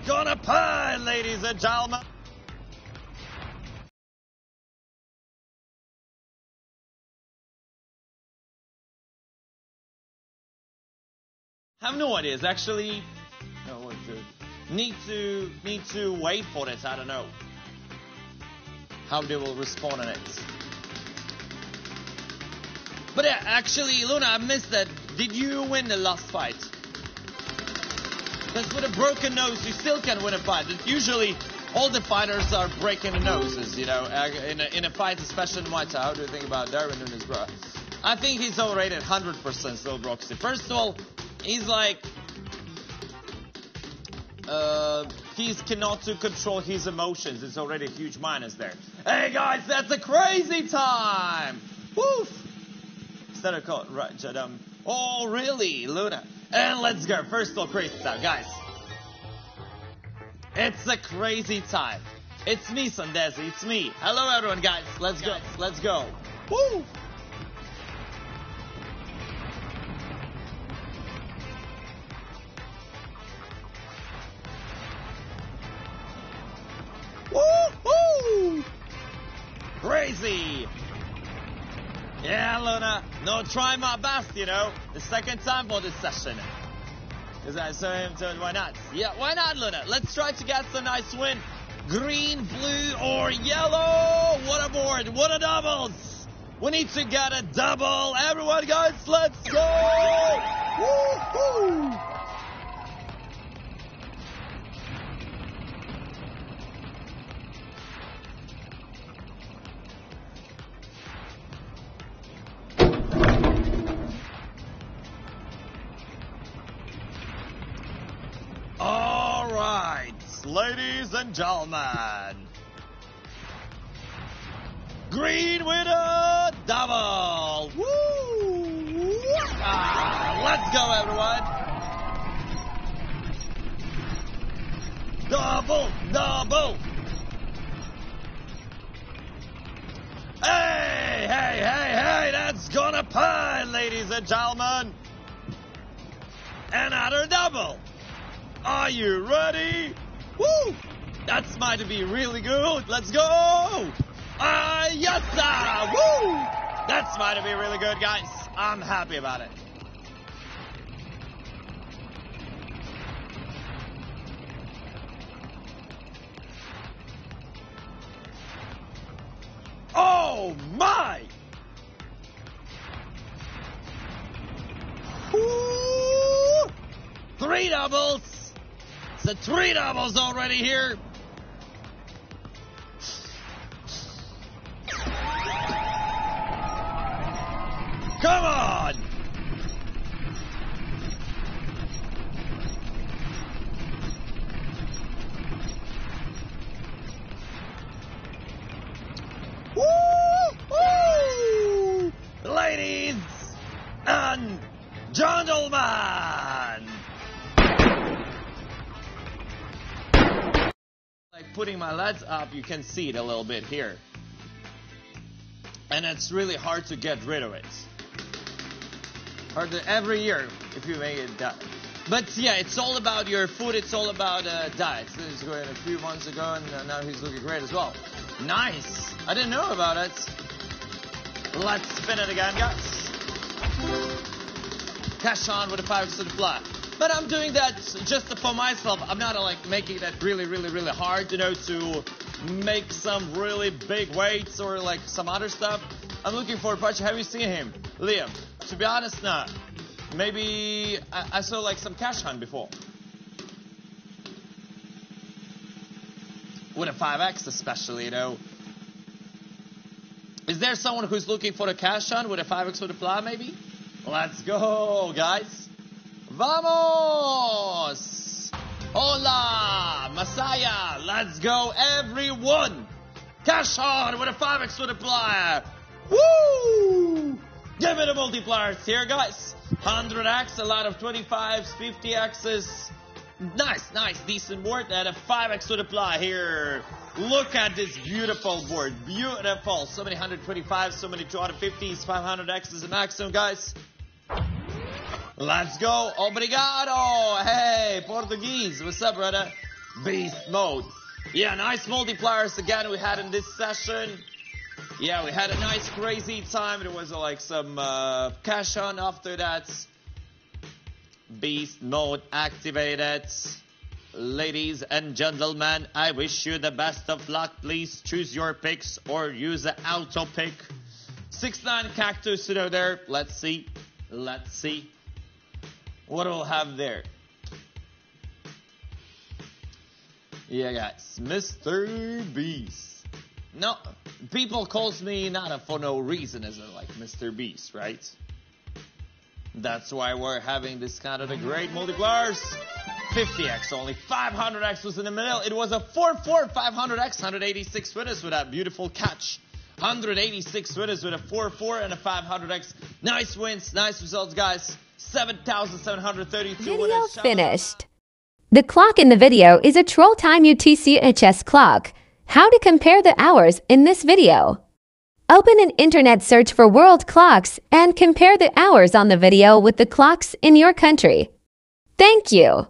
gonna pay, ladies and gentlemen. I have no ideas. Actually, no, what to need to wait for this. I don't know how they will respond on it. But yeah, actually, Luna, I missed that. Did you win the last fight? Because with a broken nose, you still can win a fight. But usually, all the fighters are breaking the noses, you know, in a fight, especially in Muay Thai. How do you think about Darren Nunes, bro? I think he's overrated 100% still, Broxy. First of all, he's like, he cannot to control his emotions. It's already a huge minus there. Hey guys, that's a crazy time! Woof! Instead of called right, Jadam. Oh really, Luna? And let's go. First of all, crazy time, guys. It's a crazy time. It's me, Sandesi. It's me. Hello, everyone, guys. Let's go. Let's go. Woo! Woo-hoo! Crazy! Yeah, Luna. No, try my best, you know. The second time for this session. Because I saw him, so why not? Yeah, why not, Luna? Let's try to get some nice win. Green, blue, or yellow. What a board. What a doubles. We need to get a double. Everyone, guys, let's go! Woo-hoo! All right, ladies and gentlemen. Green winner, double. Woo! Let's go, everyone. Double, double. Hey, hey, hey, hey, that's gonna pay, ladies and gentlemen. Another double. Are you ready? Woo! That's might be really good. Let's go! Yes, sir! Woo! That's might be really good, guys. I'm happy about it. Oh my! Woo! 3 doubles. The 3 doubles already here. Come on! Woo! Ladies and gentlemen! Putting my legs up, you can see it a little bit here. And it's really hard to get rid of it. Hard every year if you make it that. But yeah, it's all about your food, it's all about diet. So he's going a few months ago and now he's looking great as well. Nice! I didn't know about it. Let's spin it again, guys. Cash on with a 5 to the fly. But I'm doing that just for myself. I'm not like making that really, really, really hard, you know, to make some really big weights or like some other stuff. I'm looking for a punch. Have you seen him? Liam. To be honest, nah. Maybe I saw like some cash hunt before. With a 5X especially, you know. Is there someone who's looking for a cash hunt with a 5X with a fly maybe? Let's go, guys. Vamos! Hola! Messiah! Let's go, everyone! Cash on with a 5X with a plier! Woo! Give me the multipliers here, guys. 100X, a lot of 25s, 50Xs. Nice, nice, decent board. And a 5X with a plier here. Look at this beautiful board. Beautiful. So many 125s, so many 250s, 500Xs maximum, guys. Let's go. Obrigado. Hey, Portuguese. What's up, brother? Beast mode. Yeah, nice multipliers again we had in this session. Yeah, we had a nice crazy time. There was like some cash on after that. Beast mode activated. Ladies and gentlemen, I wish you the best of luck. Please choose your picks or use the auto pick. 6-9 cactus there. Let's see. Let's see what we'll have there. Yeah, guys, Mr. Beast. No, people calls me not for no reason, isn't it? Like Mr. Beast, right? That's why we're having this kind of the great multipliers. 50x only, 500x was in the middle. It was a 4-4, 500x, 186 winners with that beautiful catch. 186 winners with a 4-4 and a 500x. Nice wins, nice results, guys. 7,732 Video winners. finished. The clock in the video is a Troll Time UTC-HS clock. How to compare the hours in this video. Open an internet search for world clocks and compare the hours on the video with the clocks in your country. Thank you.